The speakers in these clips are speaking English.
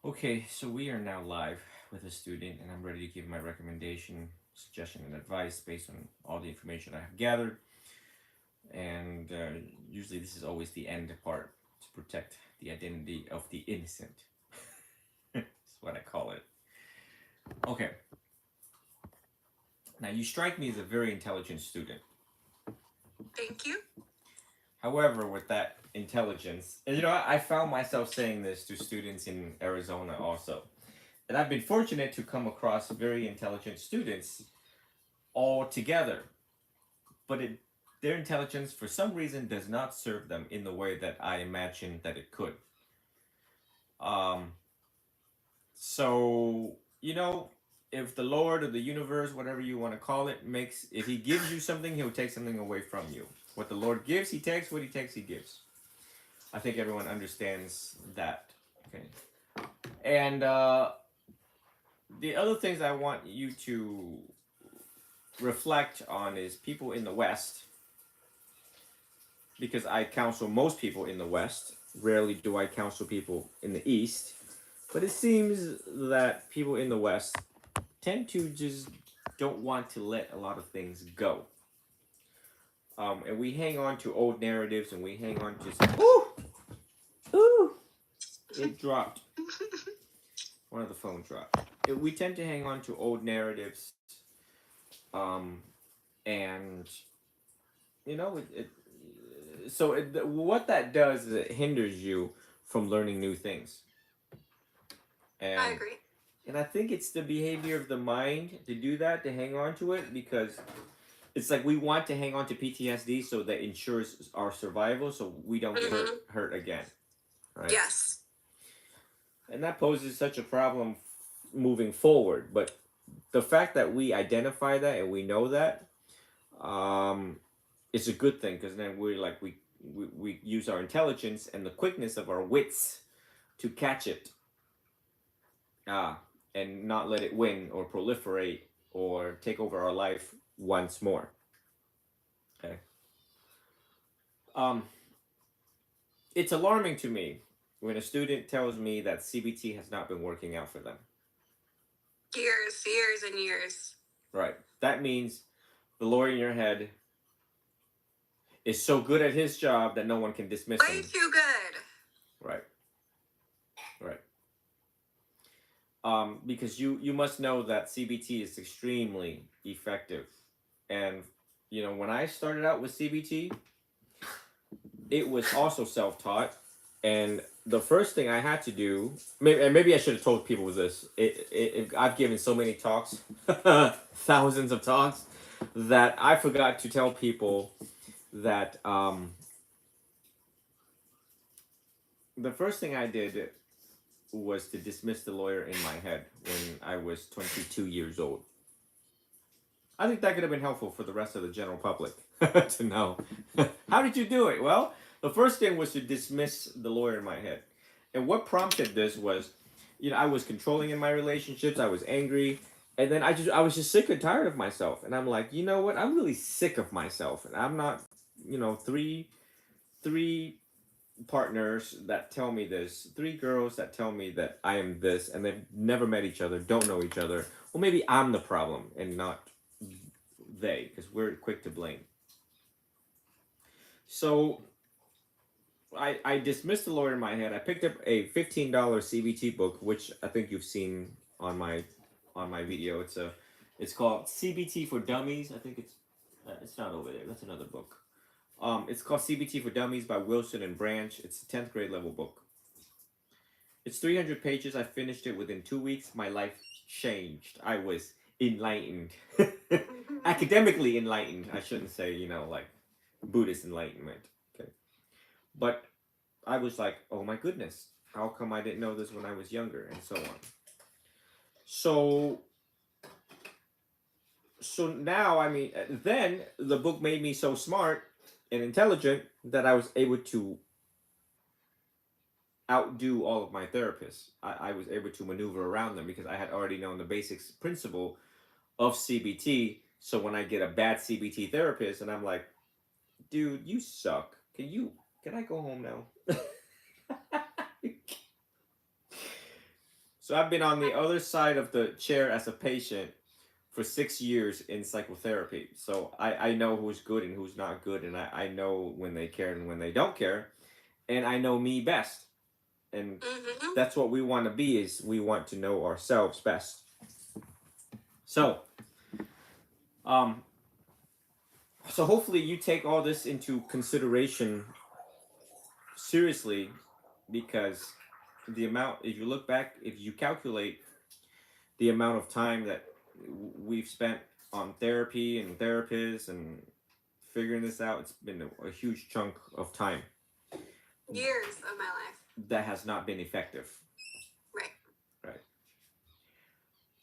Okay, so we are now live with a student, and I'm ready to give my recommendation, suggestion, and advice based on all the information I have gathered. And usually, this is always the end part to protect the identity of the innocent. That's what I call it. Okay, now you strike me as a very intelligent student. Thank you. However, with that intelligence, and I found myself saying this to students in Arizona also. And I've been fortunate to come across very intelligent students all together, but their intelligence for some reason does not serve them in the way that I imagined that it could. Um, so if the Lord or the universe, whatever you want to call it, if He gives you something, He'll take something away from you. What the Lord gives, He takes. What He takes, He gives. I think everyone understands that. Okay, and the other things I want you to reflect on is people in the West, because I counsel most people in the West. Rarely do I counsel people in the East. But it seems that people in the West tend to just don't want to let a lot of things go. And we hang on to old narratives and we hang on to. Ooh! Ooh! It dropped. One of the phones dropped. We tend to hang on to old narratives. And, you know, what that does is it hinders you from learning new things. I And agree. and I think it's the behavior of the mind to do that, to hang on to it, because it's like we want to hang on to PTSD so that ensures our survival so we don't get Mm-hmm. hurt again, right? Yes. And that poses such a problem moving forward. But the fact that we identify that and we know that, um, it's a good thing, because then we use our intelligence and the quickness of our wits to catch it, ah, and not let it win or proliferate or take over our life once more. Okay. Um, it's alarming to me when a student tells me that CBT has not been working out for them. Years, years, and years. Right. That means the lawyer in your head is so good at his job that no one can dismiss Way him. too good. Right. Right. Because you must know that CBT is extremely effective, and when I started out with CBT, it was also self-taught, and the first thing I had to do, maybe I should have told people this. I've given so many talks, thousands of talks, that I forgot to tell people that the first thing I did was to dismiss the lawyer in my head when I was 22 years old. I think that could have been helpful for the rest of the general public to know. How did you do it? Well, the first thing was to dismiss the lawyer in my head. And what prompted this was, I was controlling in my relationships, I was angry, and then I was just sick and tired of myself. And I'm like, you know what? I'm really sick of myself. And I'm not, three partners that tell me this, three girls that tell me that I am this, and they've never met each other, don't know each other. Well, maybe I'm the problem and not they, because we're quick to blame. So I dismissed the lawyer in my head. I picked up a $15 CBT book, which I think you've seen on my video. It's called CBT for Dummies. I think it's not over there. That's another book. It's called CBT for Dummies by Wilson and Branch. It's a 10th grade level book. It's 300 pages. I finished it within 2 weeks. My life changed. I was enlightened. Academically enlightened. I shouldn't say, like Buddhist enlightenment. Okay. But I was like, oh my goodness, how come I didn't know this when I was younger, and so on. So now, I mean, then the book made me so smart and intelligent that I was able to outdo all of my therapists. I was able to maneuver around them because I had already known the basics principle of CBT. So when I get a bad CBT therapist and I'm like, dude, you suck. Can I go home now? So I've been on the other side of the chair as a patient for 6 years in psychotherapy. So I know who's good and who's not good, and I know when they care and when they don't care, and I know me best. And Mm-hmm. that's what we want to be, is we want to know ourselves best. So um so hopefully you take all this into consideration seriously, because the amount, if you look back, if you calculate the amount of time that we've spent on therapy and therapists and figuring this out, it's been a huge chunk of time Years of my life. that has not been effective. Right. Right.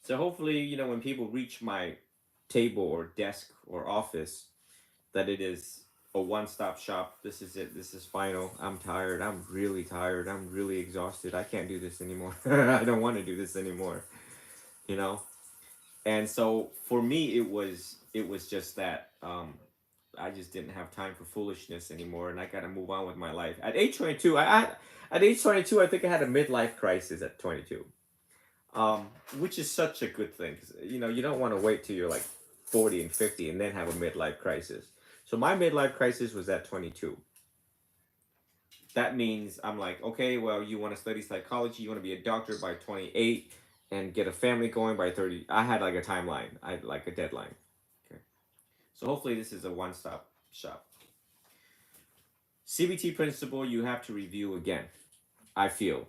So hopefully, when people reach my table or desk or office, that it is a one-stop shop. This is it. This is final. I'm tired. I'm really tired. I'm really exhausted. I can't do this anymore. I don't want to do this anymore. You know? And so for me, it was just that I just didn't have time for foolishness anymore, and I got to move on with my life. At age 22, at age 22, I think I had a midlife crisis at 22, which is such a good thing, 'cause, you don't want to wait till you're like 40 and 50 and then have a midlife crisis. So my midlife crisis was at 22. That means I'm like, okay, well, you want to study psychology, you want to be a doctor by 28 and get a family going by 30. I had like a timeline, I had like a deadline. Okay. So hopefully this is a one-stop shop. CBT principle you have to review again, I feel,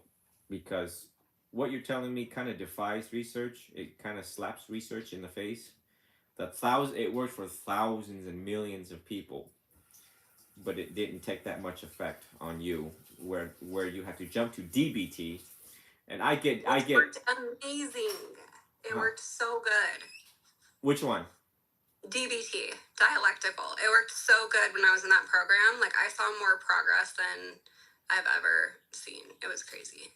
because what you're telling me kind of defies research. It kind of slaps research in the face. It worked for thousands and millions of people, but it didn't take that much effect on you, where you have to jump to DBT. And I get worked amazing. It worked so good. Which one? DBT, dialectical. It worked so good when I was in that program. Like, I saw more progress than I've ever seen. It was crazy.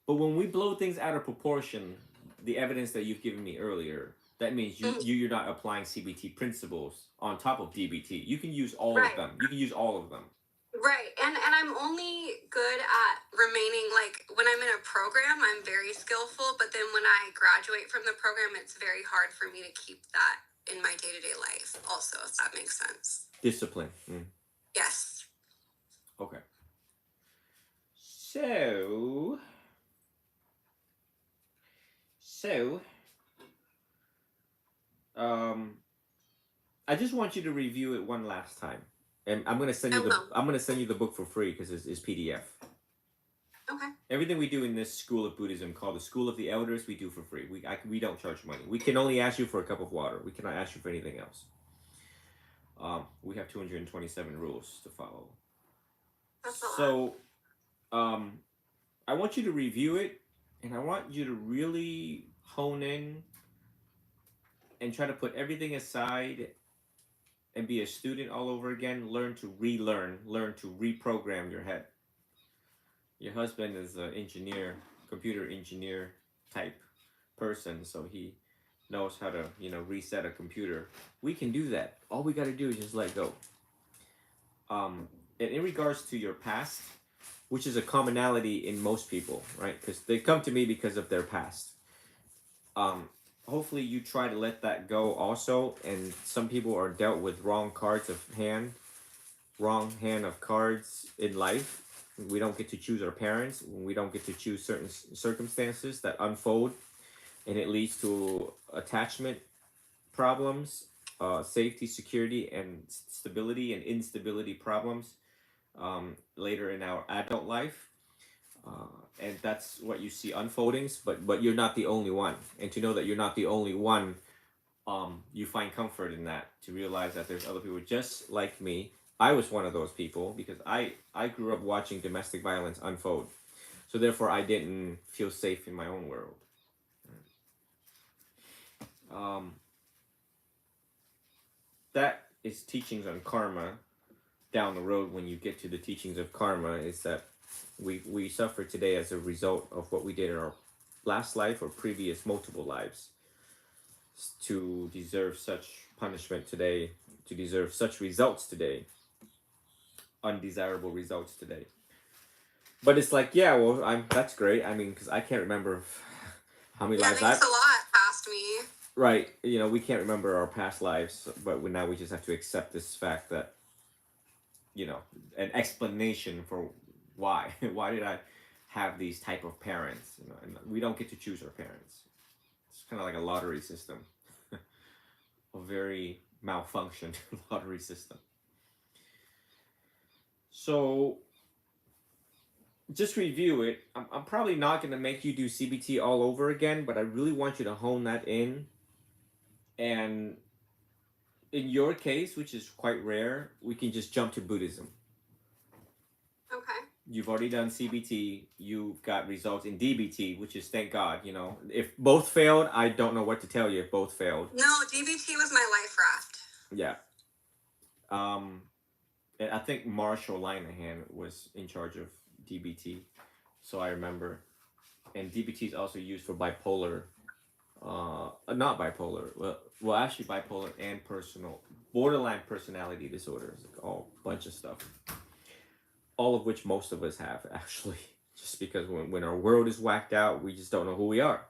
But when we blow things out of proportion, the evidence that you've given me earlier, that means you're not applying CBT principles on top of DBT. You can use all of them. You can use all of them. Right. And I'm only good at remaining, like, when I'm in a program, I'm very skillful. But then when I graduate from the program, it's very hard for me to keep that in my day-to-day life also, if that makes sense. Discipline. Yes. Okay. So, I just want you to review it one last time, and I'm gonna send you the book for free, because it's PDF. Okay. Everything we do in this school of Buddhism, called the School of the Elders, we do for free. We don't charge money. We can only ask you for a cup of water. We cannot ask you for anything else. We have 227 rules to follow. That's a lot. So, I want you to review it, and I want you to really hone in and try to put everything aside and be a student all over again. Learn to relearn, learn to reprogram your head. Your husband is an engineer, computer engineer type person, so he knows how to, reset a computer. We can do that. All we got to do is just let go. And in regards to your past, which is a commonality in most people, right? Because they come to me because of their past. Hopefully you try to let that go also. And some people are dealt with wrong hand of cards in life. We don't get to choose our parents. We don't get to choose certain circumstances that unfold, and it leads to attachment problems, safety, security, and stability and instability problems later in our adult life. And that's what you see unfoldings, but you're not the only one. And to know that you're not the only one, you find comfort in that, to realize that there's other people just like me. I was one of those people, because I grew up watching domestic violence unfold. So therefore I didn't feel safe in my own world. That is teachings on karma. Down the road, when you get to the teachings of karma, is that we suffer today as a result of what we did in our last life or previous multiple lives, to deserve such punishment today, to deserve such results today, undesirable results today. But it's like, yeah, well, I'm that's great. I mean, because I can't remember how many Yeah, lives thanks I've a lot, past me. right. You know, we can't remember our past lives, but now we just have to accept this fact that you know an explanation for why why did I have these type of parents. You know, and we don't get to choose our parents. It's kind of like a lottery system, a very malfunctioned lottery system. So just review it. I'm probably not going to make you do CBT all over again, but I really want you to hone that in. And in your case, which is quite rare, we can just jump to Buddhism. Okay. You've already done CBT. You've got results in DBT, which is thank God. You know, if both failed, I don't know what to tell you. If both failed, No, DBT was my life raft. yeah. Um, and I think Marshall Linehan was in charge of DBT, so I remember. And DBT is also used for bipolar, not bipolar. Well, actually bipolar and personal borderline personality disorders, like all bunch of stuff. All of which most of us have actually, just because when our world is whacked out, we just don't know who we are.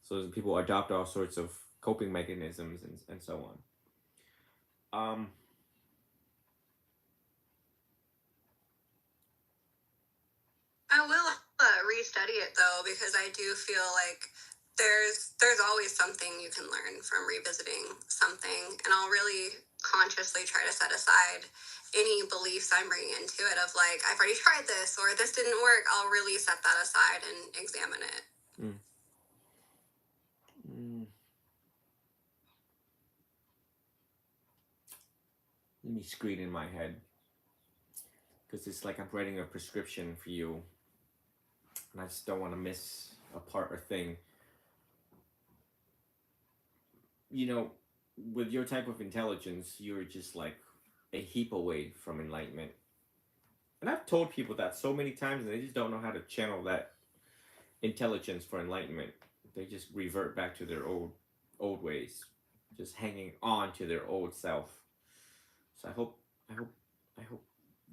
So people adopt all sorts of coping mechanisms and so on. I will restudy it though, because I do feel like there's always something you can learn from revisiting something, and I'll really consciously try to set aside any beliefs I'm bringing into it of like, I've already tried this or this didn't work. I'll really set that aside and examine it. Mm. Mm. Let me screen in my head because it's like I'm writing a prescription for you, and I just don't want to miss a part or thing. You know, with your type of intelligence, you're just like a heap away from enlightenment. And I've told people that so many times, and they just don't know how to channel that intelligence for enlightenment. They just revert back to their old ways, just hanging on to their old self. So I hope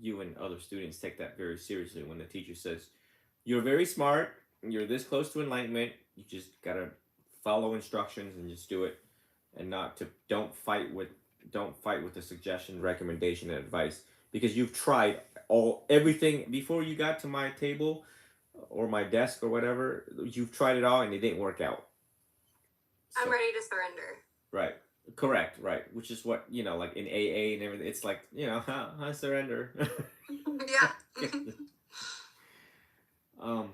you and other students take that very seriously when the teacher says, "You're very smart. You're this close to enlightenment. You just gotta follow instructions and just do it, and not to don't fight with the suggestion, recommendation, and advice because you've tried all everything before you got to my table or my desk or whatever. You've tried it all and it didn't work out. I'm So ready to surrender. right, correct, right, which is what you know, like in AA and everything. It's like you know, I surrender. Yeah. um.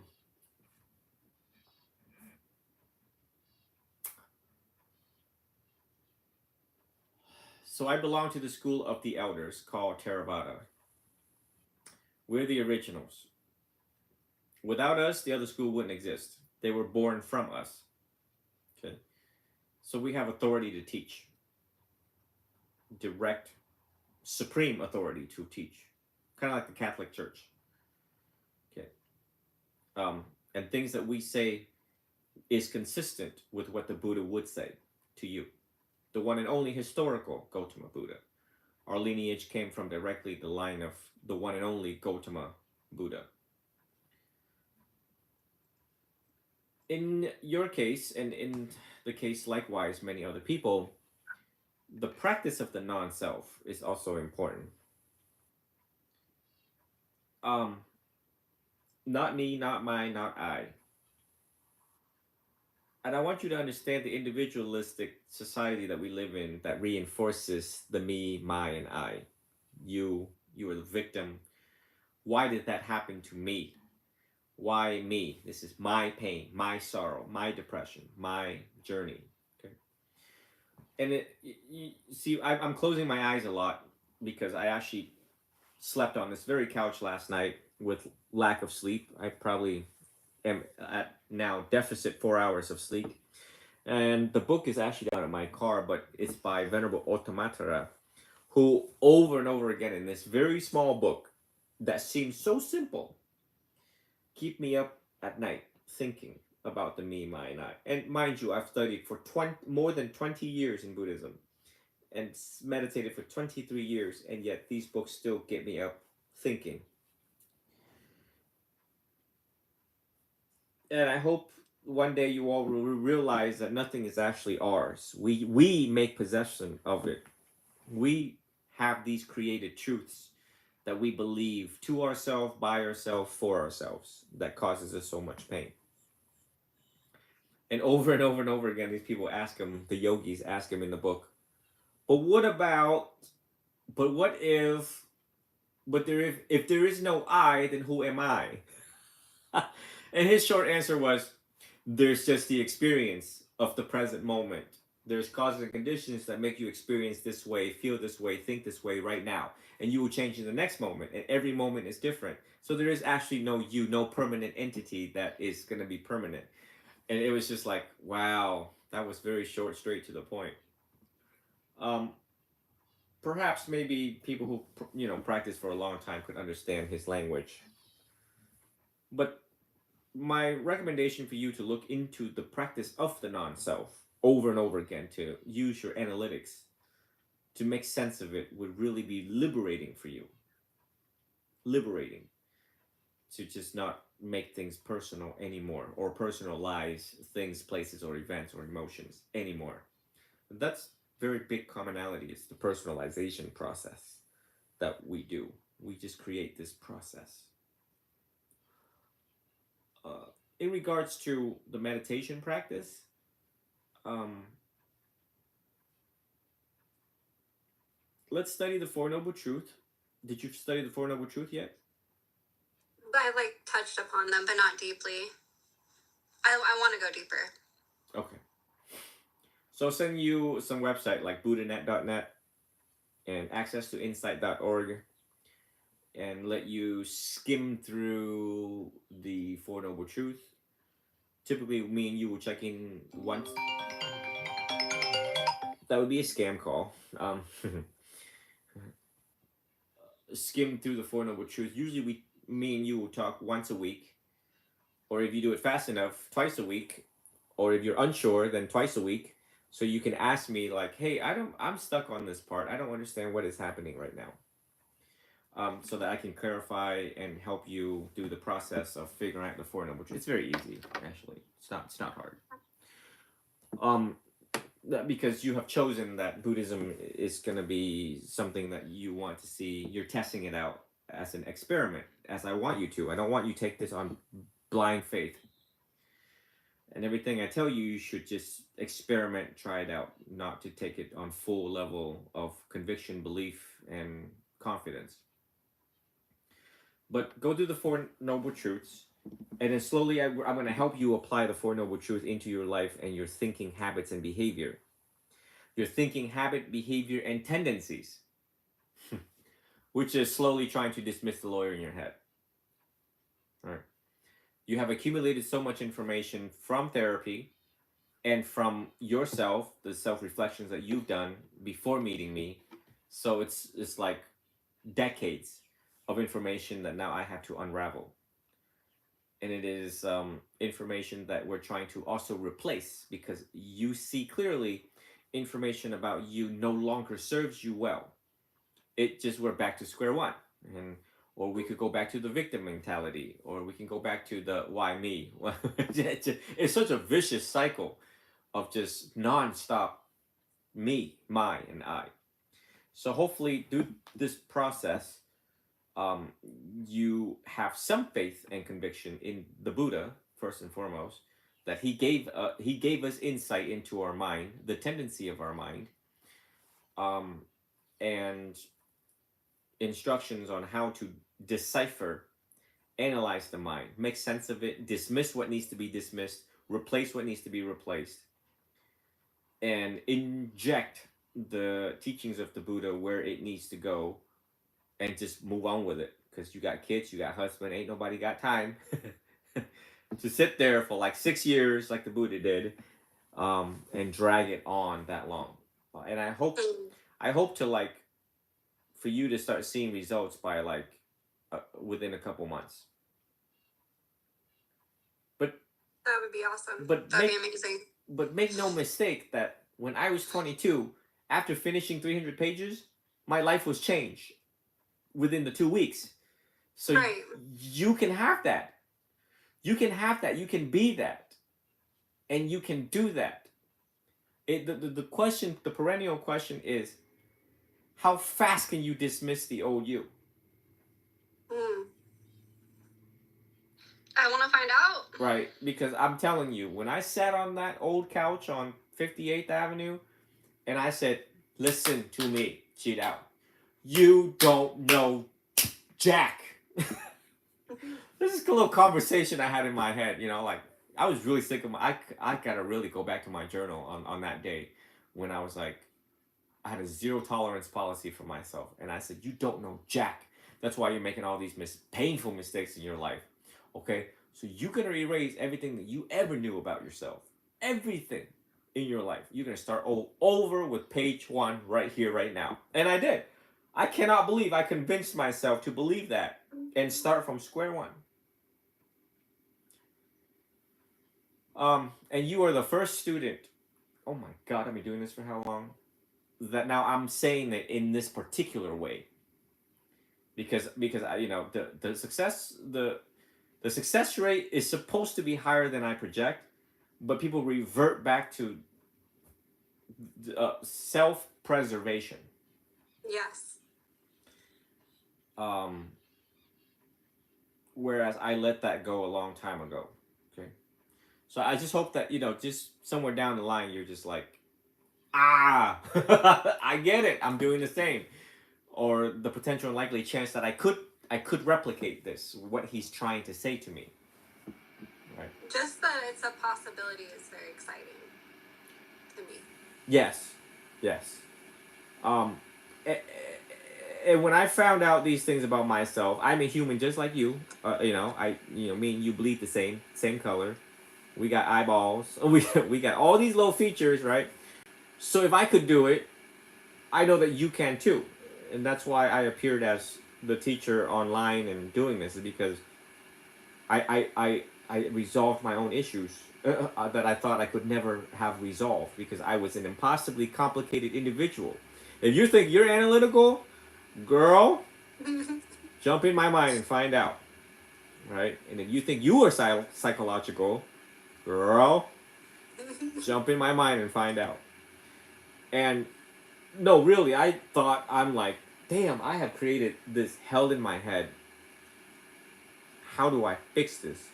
So I belong to the school of the elders called Theravada. We're the originals. Without us, the other school wouldn't exist. They were born from us. Okay. So we have authority to teach, direct, supreme authority to teach, kind of like the Catholic Church. Okay. Um, and things that we say is consistent with what the Buddha would say to you. The one and only historical Gautama Buddha. Our lineage came from directly the line of the one and only Gautama Buddha. In your case, and in the case likewise many other people, the practice of the non-self is also important. Um, Not me, not mine, not I. And I want you to understand the individualistic society that we live in that reinforces the me, my, and I. You are the victim. Why did that happen to me? Why me? This is my pain, my sorrow, my depression, my journey. Okay. And you see, I'm closing my eyes a lot because I actually slept on this very couch last night with lack of sleep. I probably am at now deficit 4 hours of sleep. And the book is actually down at my car, but it's by Venerable Ottamatara, who over and over again in this very small book that seems so simple, keep me up at night thinking about the me, my, and I. And mind you, I've studied for more than 20 years in Buddhism and meditated for 23 years, and yet these books still get me up thinking. And I hope one day you all will realize that nothing is actually ours. We make possession of it. We have these created truths that we believe to ourselves, by ourselves, for ourselves, that causes us so much pain. And and over again, these people ask him, the yogis ask him in the book, but what about, but what if, but there if there is no I, then who am I? And his short answer was, there's just the experience of the present moment. There's causes and conditions that make you experience this way, feel this way, think this way right now. And you will change in the next moment, and every moment is different. So there is actually no you, no permanent entity that is going to be permanent. And it was just like, wow, that was very short, straight to the point. Um, Perhaps maybe people who practice for a long time could understand his language, but my recommendation for you to look into the practice of the non-self over and over again, to use your analytics to make sense of it, would really be liberating for you. Liberating to just not make things personal anymore, or personalize things, places, or events, or emotions anymore. That's very big commonality. It's the personalization process that we do. We just create this process. Uh, in regards to the meditation practice, um, let's study the Four Noble Truth. Did you study the Four Noble Truth yet? I like touched upon them, but not deeply. I want to go deeper. Okay. So I'll send you some website like buddhanet.net and access to insight.org, and let you skim through the Four Noble Truth. Typically, me and you will check in once. That would be a scam call. Skim through the Four Noble Truths. Usually, me and you will talk once a week, or if you do it fast enough, twice a week, or if you're unsure, then twice a week. So you can ask me like, "Hey, I'm stuck on this part. I don't understand what is happening right now." So that I can clarify and help you do the process of figuring out the Four Noble Truths. It's very easy, actually. It's not hard. Um, because you have chosen that Buddhism is going to be something that you want to see. You're testing it out as an experiment, as I want you to. I don't want you to take this on blind faith. And everything I tell you, you should just experiment, try it out, not to take it on full level of conviction, belief, and confidence. But go do the Four Noble Truths, and then slowly I'm going to help you apply the Four Noble Truths into your life and your thinking habits and behavior. Your thinking habit, behavior, and tendencies, which is slowly trying to dismiss the lawyer in your head. All right. You have accumulated so much information from therapy and from yourself, the self reflections that you've done before meeting me. So it's like decades of information that now I have to unravel. And it is information that we're trying to also replace, because you see clearly information about you no longer serves you well. It just, we're back to square one. And or we could go back to the victim mentality, or we can go back to the why me. It's such a vicious cycle of just non-stop me, my, and I. So hopefully through this process, um, you have some faith and conviction in the Buddha first and foremost, that he gave us insight into our mind, the tendency of our mind, um, and instructions on how to decipher, analyze the mind, make sense of it, dismiss what needs to be dismissed, replace what needs to be replaced, and inject the teachings of the Buddha where it needs to go, and just move on with it. Because you got kids, you got husband, ain't nobody got time to sit there for like 6 years like the Buddha did, and drag it on that long. And I hope to like for you to start seeing results by like within a couple months. But That would be awesome. but That'd be make amazing. but make no mistake that when I was 22, after finishing 300 pages, my life was changed within the 2 weeks. So Right. you can have that. You can have that. You can be that. And you can do that. The question, the perennial question is, how fast can you dismiss the old you? Mm. I want to find out. Right? Because I'm telling you, when I sat on that old couch on 58th Avenue and I said, listen to me, cheat out. You don't know Jack. This is a little conversation I had in my head, you know, like I was really sick of I gotta really go back to my journal on that day when I was like, I had a zero tolerance policy for myself. And I said, you don't know Jack. That's why you're making all these painful mistakes in your life. Okay? So you're going to erase everything that you ever knew about yourself. Everything in your life. You're going to start all over with page 1 right here, right now. And I did. I cannot believe I convinced myself to believe that and start from square one. And you are the first student. Oh my God, I've been doing this for how long? That now I'm saying it in this particular way because you know the success rate is supposed to be higher than I project, but people revert back to self preservation. Yes. Whereas I let that go a long time ago. Okay, so I just hope that, you know, just somewhere down the line you're just like, ah, I get it. I'm doing the same. Or the potential and likely chance that I could replicate this, what he's trying to say to me. Right. Just that it's a possibility is very exciting to me. Yes. Yes. Um and when I found out these things about myself, I'm a human just like you. You know, me and you bleed the same color. We got eyeballs. We got all these little features, right? So if I could do it, I know that you can too. And that's why I appeared as the teacher online and doing this, is because I resolved my own issues that I thought I could never have resolved because I was an impossibly complicated individual. If you think you're analytical, girl, jump in my mind and find out. Right? And if you think you are psychological, girl, jump in my mind and find out. And no, really, I thought, I'm like, damn, I have created this held in my head. How do I fix this?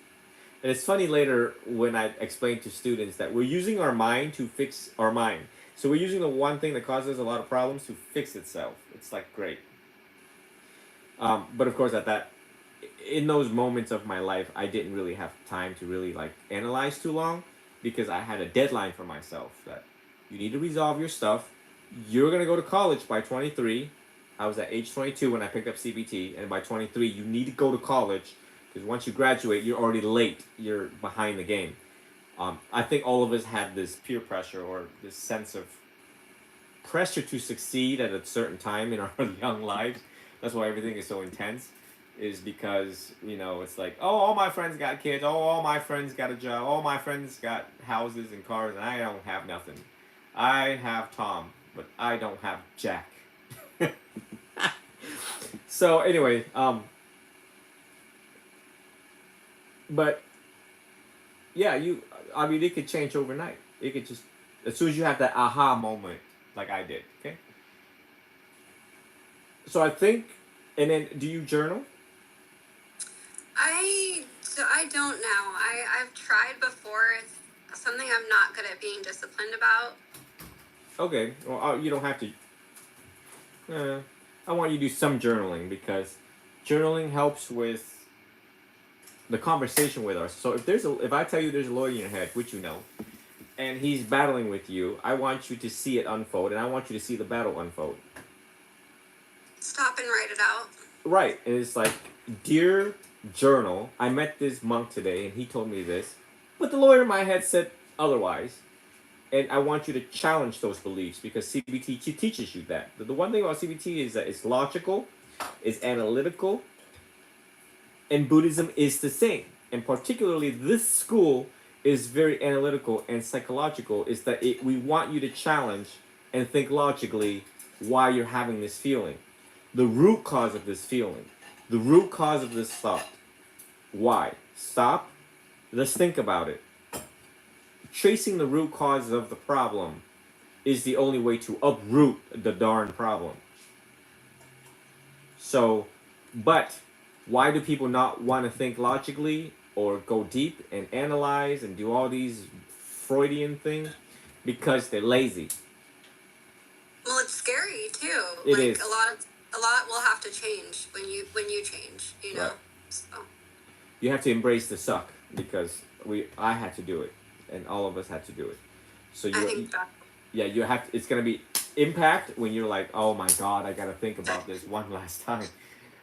And it's funny later when I explain to students that we're using our mind to fix our mind. So we're using the one thing that causes a lot of problems to fix itself. It's like great. But of course, in those moments of my life, I didn't really have time to really like analyze too long because I had a deadline for myself that you need to resolve your stuff. You're going to go to college by 23. I was at age 22 when I picked up CBT, and by 23, you need to go to college because once you graduate, you're already late. You're behind the game. I think all of us had this peer pressure or this sense of pressure to succeed at a certain time in our young lives. That's why everything is so intense, is because, you know, it's like, oh, all my friends got kids. Oh, all my friends got a job. All my friends got houses and cars, and I don't have nothing. I have Tom, but I don't have Jack. So anyway, but yeah, I mean, it could change overnight. It could just, as soon as you have that aha moment, like I did. Okay. So I think, and then do you journal? I don't know. I've tried before. It's something I'm not good at being disciplined about. Okay. Well, you don't have to. I want you to do some journaling because journaling helps with the conversation with us. So if I tell you there's a lawyer in your head, which you know, and he's battling with you, I want you to see it unfold, and I want you to see the battle unfold. Stop and write it out. Right, and it's like, dear journal, I met this monk today, and he told me this, but the lawyer in my head said otherwise. And I want you to challenge those beliefs because CBT teaches you that. The one thing about CBT is that it's logical, it's analytical, and Buddhism is the same. And particularly this school is very analytical and psychological, is that we want you to challenge and think logically why you're having this feeling. The root cause of this feeling. The root cause of this thought. Why? Stop, Let's think about it. Tracing the root cause of the problem is the only way to uproot the darn problem. So, but why do people not want to think logically or go deep and analyze and do all these Freudian things? Because they're lazy. Well, it's scary too. It Like is. a lot will have to change when you change, you know. Right. So You have to embrace the suck because I had to do it and all of us had to do it. So I think that yeah, you have to, it's going to be impact when you're like, "Oh my god, I got to think about this one last time."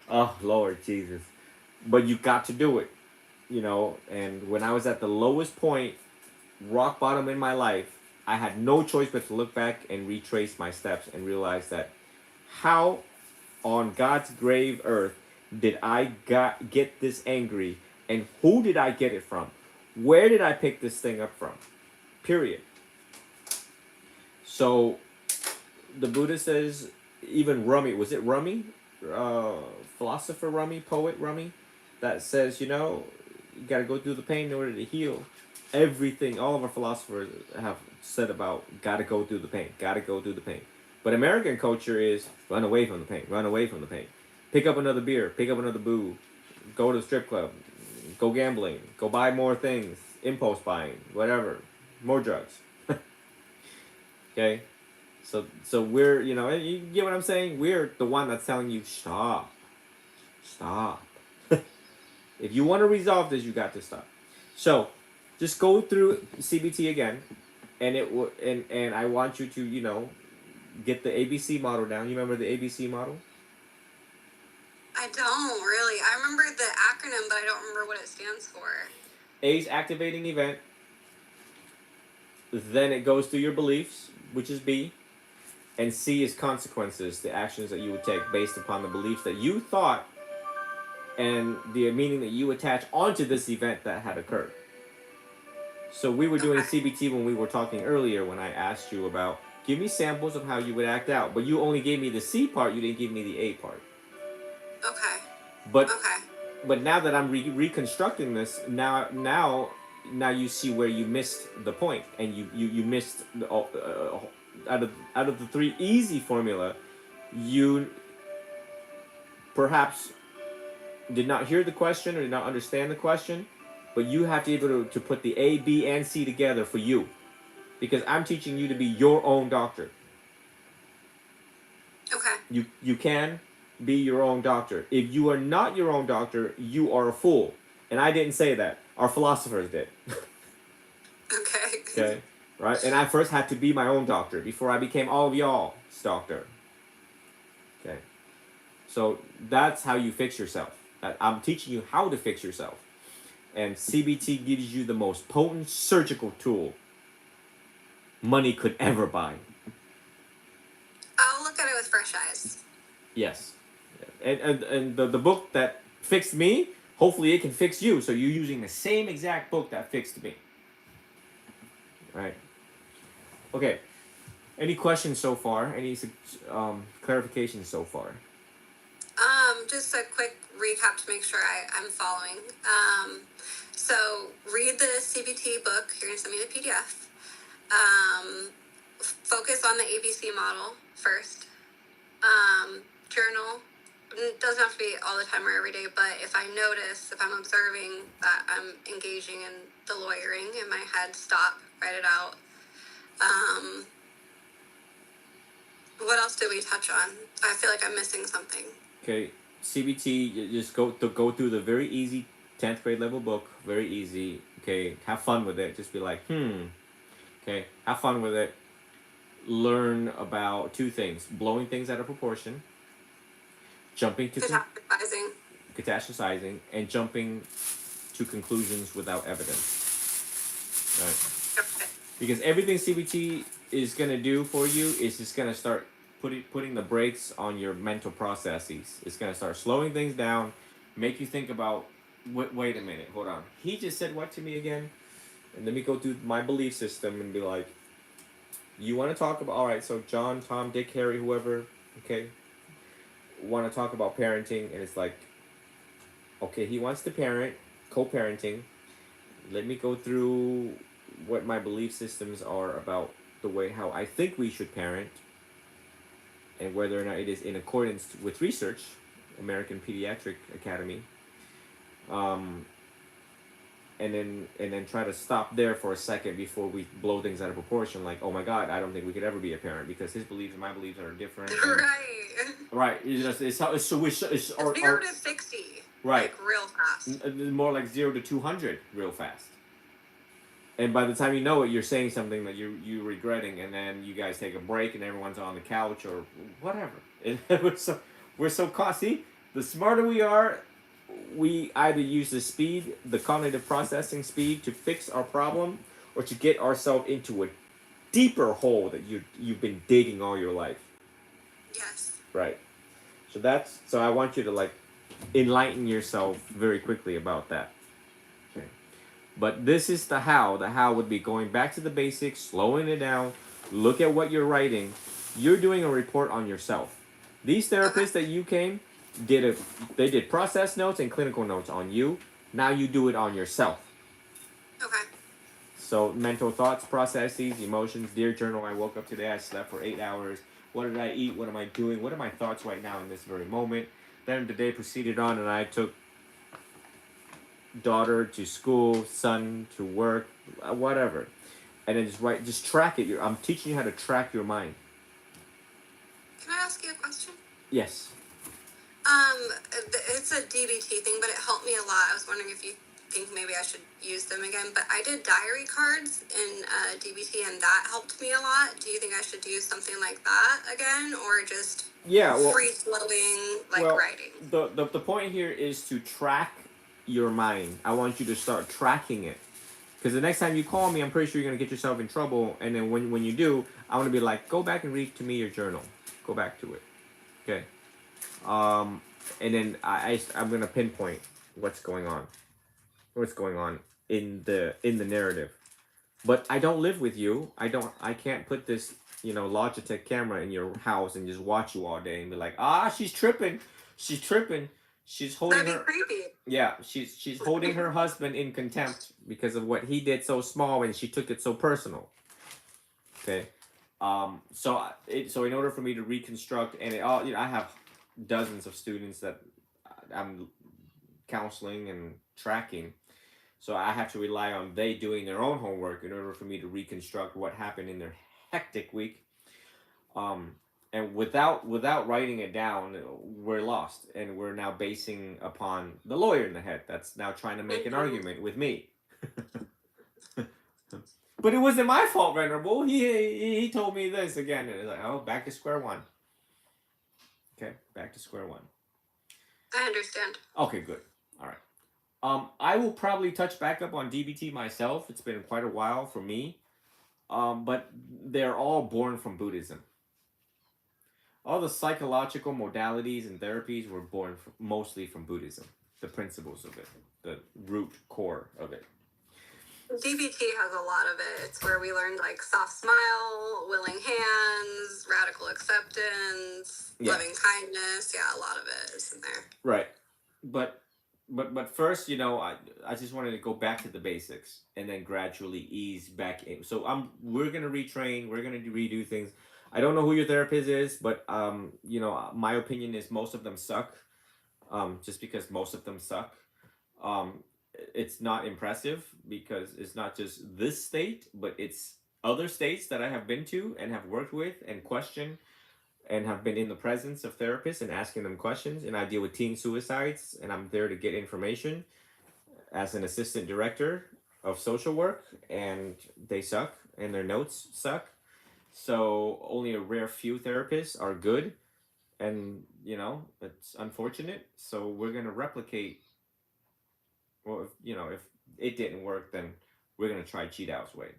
Oh, Lord Jesus. But you got to do it, you know, and when I was at the lowest point, rock bottom in my life, I had no choice but to look back and retrace my steps and realize that how on God's grave earth did I get this angry, and who did I get it from? Where did I pick this thing up from? Period. So the Buddha says, even Rumi, was it Rumi? Philosopher Rumi, poet Rumi, that says, you know, you gotta go through the pain in order to heal. Everything, all of our philosophers have said about gotta go through the pain, gotta go through the pain. But American culture is run away from the pain, run away from the pain. Pick up another beer, pick up another boo, go to the strip club, go gambling, go buy more things, impulse buying, whatever, more drugs. Okay? So we're, you know, you get what I'm saying? We're the one that's telling you, stop. Stop. If you want to resolve this, you got to stop. So, just go through CBT again, and and I want you to, you know, get the ABC model down. You remember the ABC model? I don't really. I remember the acronym, but I don't remember what it stands for. A is activating event. Then it goes through your beliefs, which is B. And C is consequences, the actions that you would take based upon the beliefs that you thought and the meaning that you attach onto this event that had occurred. So we were doing Okay. CBT when we were talking earlier when I asked you about, give me samples of how you would act out. But you only gave me the C part, you didn't give me the A part. Okay. But Okay. but now that I'm reconstructing this, now you see where you missed the point, and you missed the, out of the three easy formula, you perhaps did not hear the question or did not understand the question, but you have to be able to put the A, B, and C together for you, because I'm teaching you to be your own doctor. Okay. You can be your own doctor. If you are not your own doctor, you are a fool. And I didn't say that. Our philosophers did. Okay. Okay? Right? And I first had to be my own doctor before I became all of y'all's doctor. Okay? So that's how you fix yourself. I'm teaching you how to fix yourself. And CBT gives you the most potent surgical tool money could ever buy. I'll look at it with fresh eyes. Yes. And the book that fixed me, hopefully it can fix you. So you're using the same exact book that fixed me. Right. Okay. Any questions so far? Any clarifications so far? Just a quick recap to make sure I'm following. So read the CBT book. You're gonna send me the PDF. Focus on the ABC model first. Journal. It doesn't have to be all the time or every day, but if I notice, if I'm observing that I'm engaging in the lawyering in my head, stop, write it out. What else did we touch on? I feel like I'm missing something. Okay, CBT, you just go through the very easy 10th grade level book, very easy. Okay, have fun with it. Just be like, Okay, have fun with it. Learn about two things: blowing things out of proportion, jumping to catastrophizing, and jumping to conclusions without evidence. Right? Okay. Because everything CBT is gonna do for you is just gonna start putting the brakes on your mental processes. It's gonna start slowing things down, make you think about, wait a minute, hold on. He just said what to me again? And let me go through my belief system and be like, you want to talk about, all right, so John, Tom, Dick, Harry, whoever, okay, want to talk about parenting, and it's like, okay, he wants to parent, co-parenting. Let me go through what my belief systems are about the way how I think we should parent, and whether or not it is in accordance with research, American Pediatric Academy, um, and then try to stop there for a second before we blow things out of proportion. Like, oh my God, I don't think we could ever be a parent because his beliefs and my beliefs are different. And, Right. right. It's how it's so it's Zero to 60. right. Like real fast. More like 0 to 200 real fast. And by the time you know it, you're saying something that you're regretting, and then you guys take a break, and everyone's on the couch or whatever. We're so costly. The smarter we are, we either use the cognitive processing speed, to fix our problem, or to get ourselves into a deeper hole that you've been digging all your life. Yes. Right. So I want you to like enlighten yourself very quickly about that. Okay. But this is the how. The how would be going back to the basics, slowing it down, look at what you're writing. You're doing a report on yourself. These therapists that you came they did process notes and clinical notes on you. Now you do it on yourself. Okay. So mental thoughts, processes, emotions. Dear journal, I woke up today. I slept for 8 hours. What did I eat? What am I doing? What are my thoughts right now in this very moment? Then the day proceeded on, and I took daughter to school, son to work, whatever, and then just track it. I'm teaching you how to track your mind. Can I ask you a question? Yes. It's a DBT thing, but it helped me a lot. I was wondering if you think maybe I should use them again. But I did diary cards in DBT, and that helped me a lot. Do you think I should do something like that again, or just free flowing writing? The point here is to track your mind. I want you to start tracking it. Because the next time you call me, I'm pretty sure you're going to get yourself in trouble. And then when you do, I want to be like, go back and read to me your journal. Go back to it. Okay. And then I'm going to pinpoint what's going on. What's going on in the narrative. But I don't live with you. I can't put this, Logitech camera in your house and just watch you all day and be like, she's tripping. She's tripping. She's holding That'd be creepy. Yeah, she's holding her husband in contempt because of what he did so small, and she took it so personal. Okay, so in order for me to reconstruct, and I have dozens of students that I'm counseling and tracking, so I have to rely on they doing their own homework in order for me to reconstruct what happened in their hectic week. And without writing it down, we're lost, and we're now basing upon the lawyer in the head that's now trying to make an argument with me. But it wasn't my fault, Venerable. He told me this again, and it's like, oh, back to square one. Okay, back to square one. I understand. Okay, good. All right. I will probably touch back up on DBT myself. It's been quite a while for me. But they're all born from Buddhism. All the psychological modalities and therapies were born mostly from Buddhism. The principles of it, the root core of it. DBT has a lot of it. It's where we learned like soft smile, willing hands, radical acceptance, loving kindness. Yeah, a lot of it is in there. Right, but first, I just wanted to go back to the basics and then gradually ease back in. So we're gonna retrain. We're gonna redo things. I don't know who your therapist is, but my opinion is most of them suck. Just because most of them suck. It's not impressive because it's not just this state, but it's other states that I have been to and have worked with and questioned and have been in the presence of therapists and asking them questions. And I deal with teen suicides, and I'm there to get information as an assistant director of social work, and they suck and their notes suck. So only a rare few therapists are good, and it's unfortunate. So we're gonna replicate. Well, if it didn't work, then we're gonna try Cheat Out's way.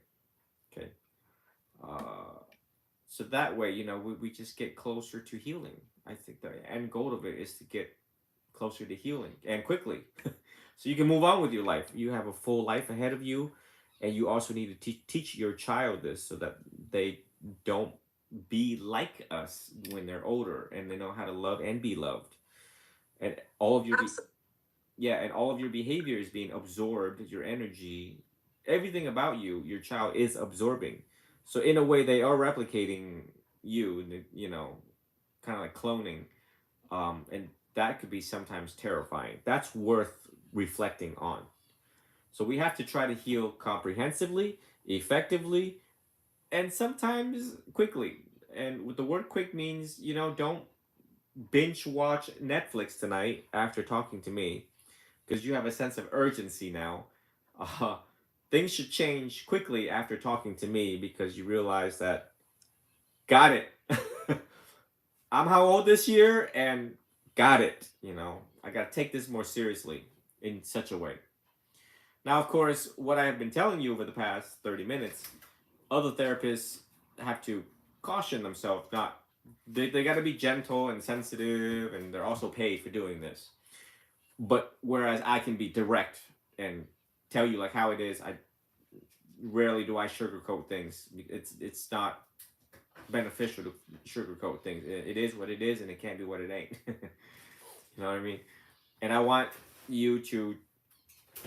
Okay. So that way, we just get closer to healing. I think the end goal of it is to get closer to healing and quickly, so you can move on with your life. You have a full life ahead of you, and you also need to teach your child this so that they don't be like us when they're older, and they know how to love and be loved. And all of your yeah, and all of your behavior is being absorbed, your energy, everything about you, your child is absorbing. So in a way, they are replicating you, you know, kind of like cloning. And that could be sometimes terrifying. That's worth reflecting on. So we have to try to heal comprehensively, effectively, and sometimes quickly. And with the word quick means, you know, don't binge watch Netflix tonight after talking to me because you have a sense of urgency now. Uh, Things should change quickly after talking to me because you realize that, got it. I'm how old this year and got it. You know, I got to take this more seriously in such a way. Now, of course, what I have been telling you over the past 30 minutes, other therapists have to caution themselves not. They got to be gentle and sensitive, and they're also paid for doing this. But whereas I can be direct and tell you like how it is, I rarely do I sugarcoat things. It's not beneficial to sugarcoat things. It is what it is, and it can't be what it ain't. You know what I mean? And I want you to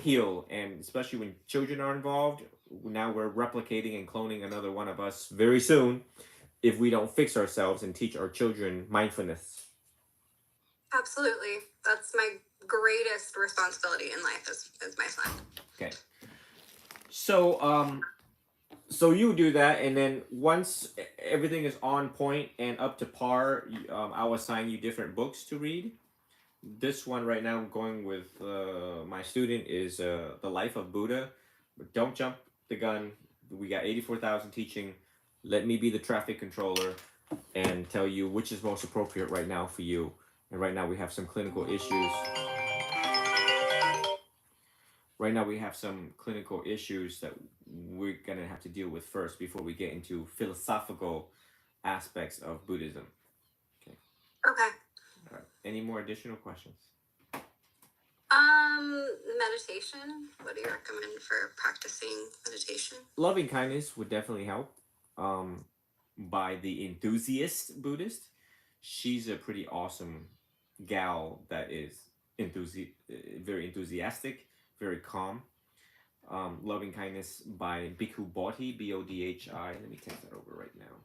heal, and especially when children are involved. Now we're replicating and cloning another one of us very soon if we don't fix ourselves and teach our children mindfulness. Absolutely. That's my greatest responsibility in life is my son. Okay. So so you do that, and then once everything is on point and up to par, I'll assign you different books to read. This one right now I'm going with my student is The Life of Buddha. But don't jump the gun. We got 84,000 teaching. Let me be the traffic controller and tell you which is most appropriate right now for you. And right now we have some clinical issues. Right now we have some clinical issues that we're going to have to deal with first before we get into philosophical aspects of Buddhism. Okay. Okay. All right. Any more additional questions? Meditation. What do you recommend for practicing meditation? Loving kindness would definitely help. By the enthusiast Buddhist, she's a pretty awesome gal that is very enthusiastic, very calm. Loving Kindness by Bhikkhu Bodhi, Bodhi. Let me take that over right now.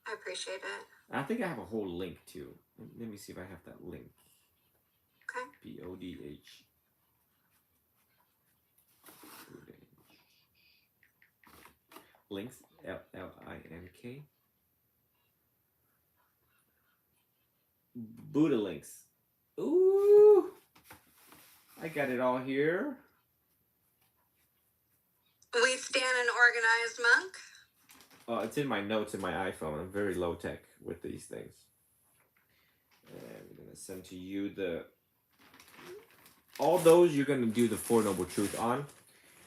I appreciate it. I think I have a whole link too. Let me see if I have that link. Okay. Bodh. Links, Link. Buddha links. Ooh, I got it all here. We stand an organized monk. It's in my notes in my iPhone. I'm very low tech with these things. And I'm gonna send to you all those you're gonna do the Four Noble Truth on,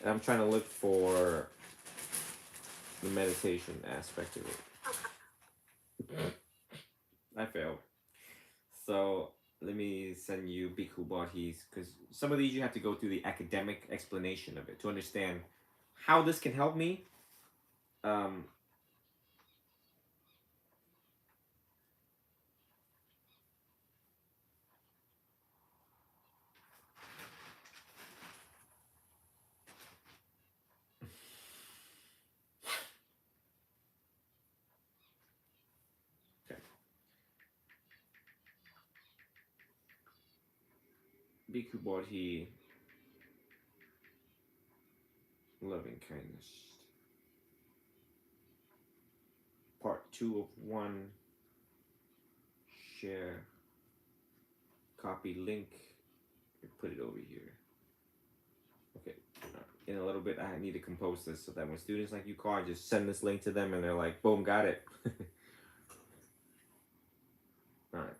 and I'm trying to look for the meditation aspect of it. I failed. So let me send you Bhikkhu Bodhi's, because some of these you have to go through the academic explanation of it to understand how this can help me. Okay. Bhikkhu Bodhi, Loving Kindness. Part 2 of 1. Share. Copy link. Put it over here. Okay. In a little bit, I need to compose this so that when students like you call, I just send this link to them and they're like, boom, got it. Alright.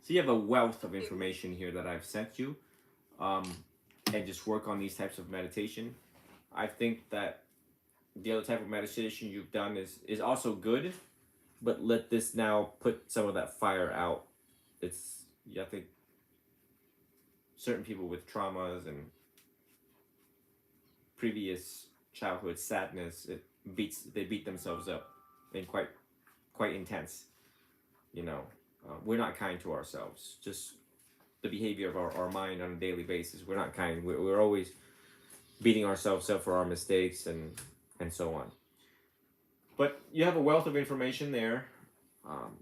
So you have a wealth of information here that I've sent you. And just work on these types of meditation. I think that the other type of meditation you've done is also good, but let this now put some of that fire out. I think certain people with traumas and previous childhood sadness, they beat themselves up, and quite intense. You know, we're not kind to ourselves. Just the behavior of our mind on a daily basis. We're not kind. We're always beating ourselves up for our mistakes and so on. But you have a wealth of information there. Um,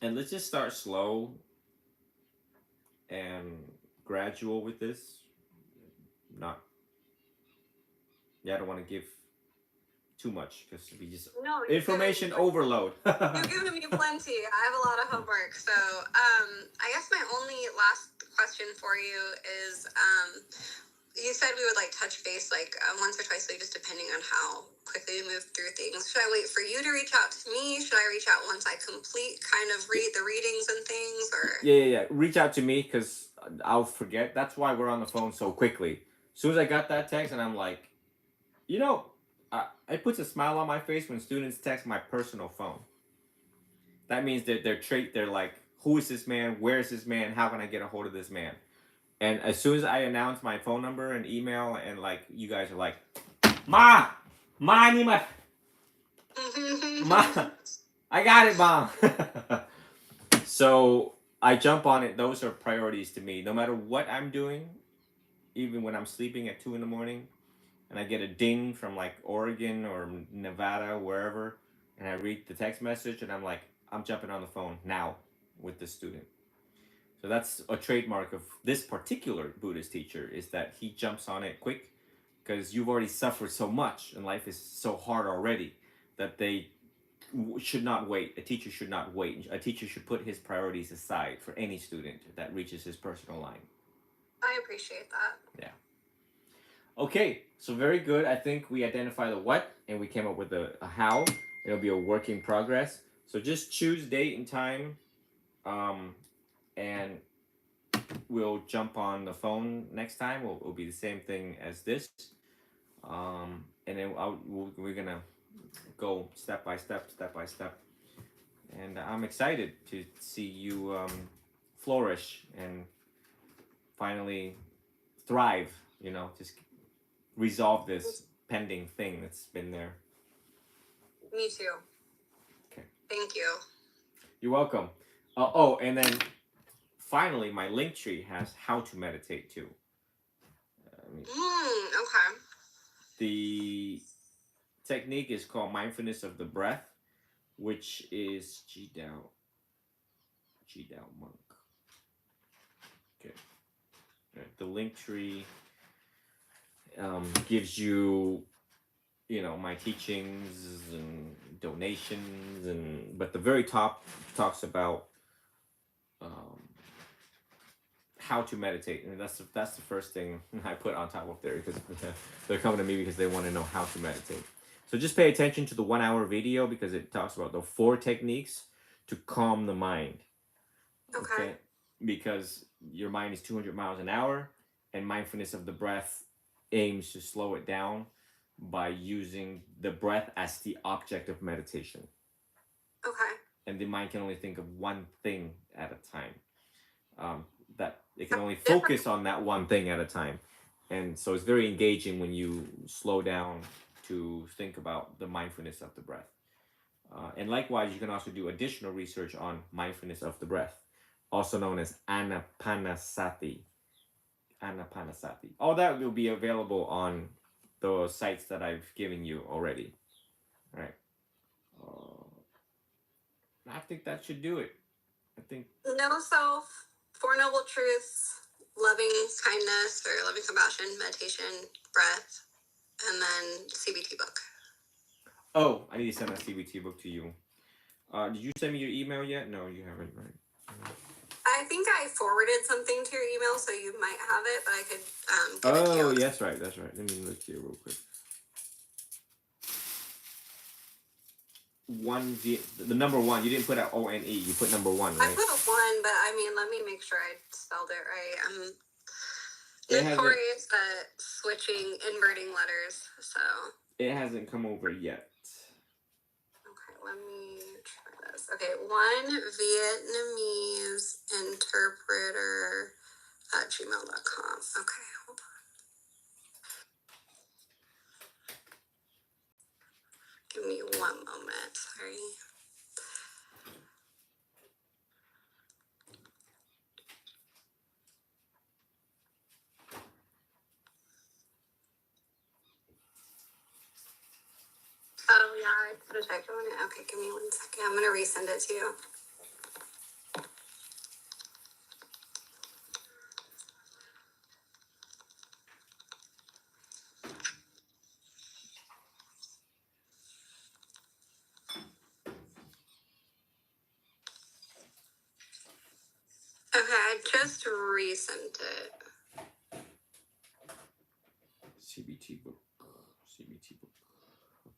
and let's just start slow and gradual with this. Not, yeah, I don't want to give too much because we just No, information overload. you've given me plenty. I have a lot of homework. So I guess my only last question for you is you said we would like touch base like once or twice a week, just depending on how quickly we move through things. Should I wait for you to reach out to me? Should I reach out once I complete kind of read the readings and things? Or Yeah. Reach out to me because I'll forget. That's why we're on the phone so quickly. As soon as I got that text, and I'm like, you know, it puts a smile on my face when students text my personal phone. That means that they're like, who is this man? Where is this man? How can I get a hold of this man? And as soon as I announce my phone number and email, and like you guys are like, Ma, I need my Ma, I got it, Mom. So I jump on it. Those are priorities to me. No matter what I'm doing, even when I'm sleeping at 2 in the morning, and I get a ding from like Oregon or Nevada, wherever, and I read the text message, and I'm like, I'm jumping on the phone now with this student. So that's a trademark of this particular Buddhist teacher, is that he jumps on it quick because you've already suffered so much and life is so hard already that they should not wait. A teacher should not wait. A teacher should put his priorities aside for any student that reaches his personal line. I appreciate that. Yeah. Okay, so very good. I think we identified the what and we came up with a how. It'll be a work in progress. So just choose date and time, and we'll jump on the phone next time. It'll be the same thing as this, and then we're gonna go step by step, and I'm excited to see you flourish and finally thrive. Just resolve this pending thing that's been there. Me too. Okay. Thank you. You're welcome. Oh, and then finally, my link tree has how to meditate too. Okay. The technique is called mindfulness of the breath, which is Ji Dao monk. Okay. The link tree gives you, my teachings and donations, but the very top talks about how to meditate, and that's the first thing I put on top of there, because they're coming to me because they want to know how to meditate. So just pay attention to the 1 hour video because it talks about the 4 techniques to calm the mind. Okay. Because your mind is 200 miles an hour, and mindfulness of the breath aims to slow it down by using the breath as the object of meditation. Okay. And the mind can only think of one thing at a time. That it can only focus on that one thing at a time. And so it's very engaging when you slow down to think about the mindfulness of the breath. And likewise, you can also do additional research on mindfulness of the breath, also known as anapanasati. All that will be available on the sites that I've given you already. All right. I think that should do it. I think Know self, Four Noble Truths, loving kindness or loving compassion, meditation, breath, and then CBT book. Oh, I need to send that CBT book to you. Did you send me your email yet? No, you haven't, right? I think I forwarded something to your email, so you might have it, but I could give it to you. Oh, yes, right. That's right. Let me look here real quick. The number 1. You didn't put out ONE. You put number 1, right? I put a 1, but I mean, let me make sure I spelled it right. I'm notorious at switching, inverting letters, so. It hasn't come over yet. Okay, let me try this. Okay, 1 Vietnamese interpreter at gmail.com. Okay, hold on. Give me 1 moment. Sorry. I put a typo in it. Okay, give me 1 second. I'm gonna resend it to you. Okay, I just resent it. CBT book. CBT book. Okay.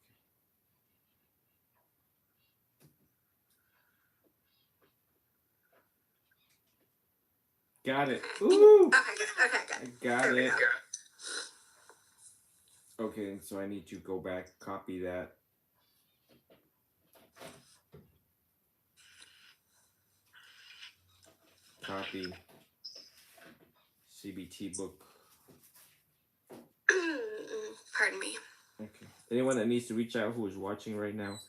Got it. Ooh. Okay, good. Okay, good. I got There we it. go. Okay, so I need to go back, copy that. Copy CBT book. Pardon me. Okay. Anyone that needs to reach out who is watching right now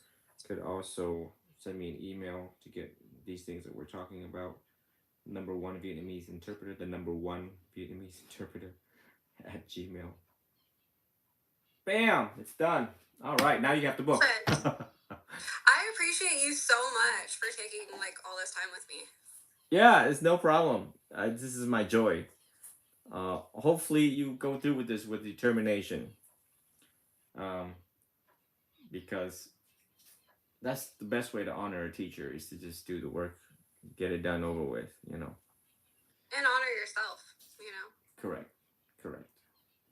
could also send me an email to get these things that we're talking about. Number 1 Vietnamese interpreter, the number 1 Vietnamese interpreter at Gmail. Bam! It's done. All right, now you have the book. I appreciate you so much for taking like all this time with me. Yeah, it's no problem. This is my joy. Hopefully you go through with this with determination. Because that's the best way to honor a teacher is to just do the work, get it done over with, you know. And honor yourself, you know. Correct.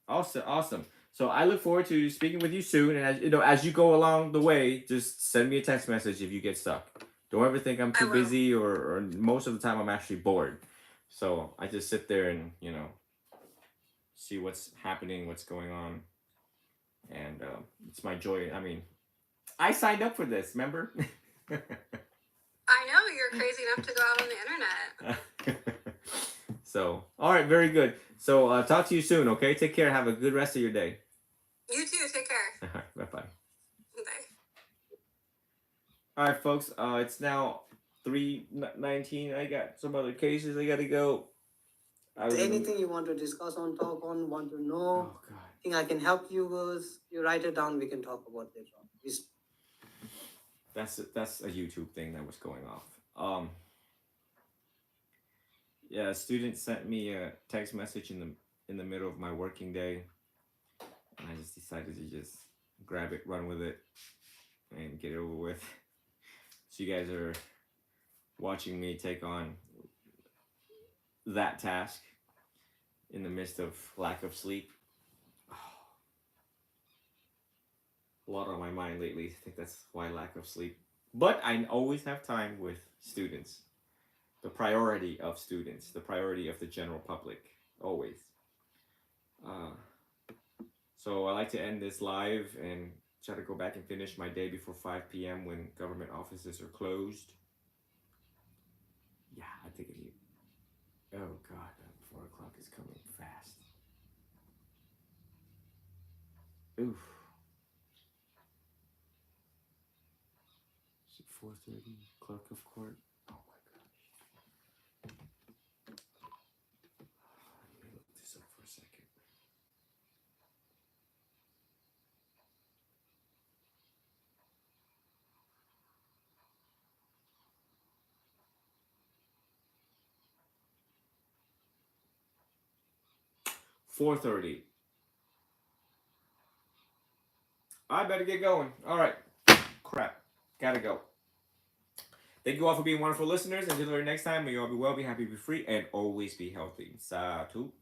Awesome. So I look forward to speaking with you soon, and as you go along the way, just send me a text message if you get stuck. Don't ever think I'm too busy, or most of the time I'm actually bored. So I just sit there and see what's happening, what's going on, and it's my joy. I mean, I signed up for this, remember? I know, you're crazy enough to go out on the internet. So, all right, very good. So, talk to you soon, okay? Take care. Have a good rest of your day. You too. Take care. All right, bye-bye. Bye. All right, folks. It's now 3:19. I got some other cases I got to go. Anything you want to discuss on, talk on, want to know, Oh, God. think I can help you with, you write it down, we can talk about it later on. That's a YouTube thing that was going off. Yeah, a student sent me a text message in the middle of my working day, and I just decided to just grab it, run with it, and get it over with. So you guys are watching me take on that task in the midst of lack of sleep. A lot on my mind lately. I think that's why lack of sleep. But I always have time with students. The priority of students, the priority of the general public, always. So I like to end this live and try to go back and finish my day before 5 p.m. when government offices are closed. Yeah, I think oh God, 4 o'clock is coming fast. Oof. Is it 4:30? Clerk of court. Oh my gosh. Let me look this up for a second. $4:30. I better get going. All right. Crap. Gotta go. Thank you all for being wonderful listeners. Until the next time, may you all be well, be happy, be free, and always be healthy. Satu.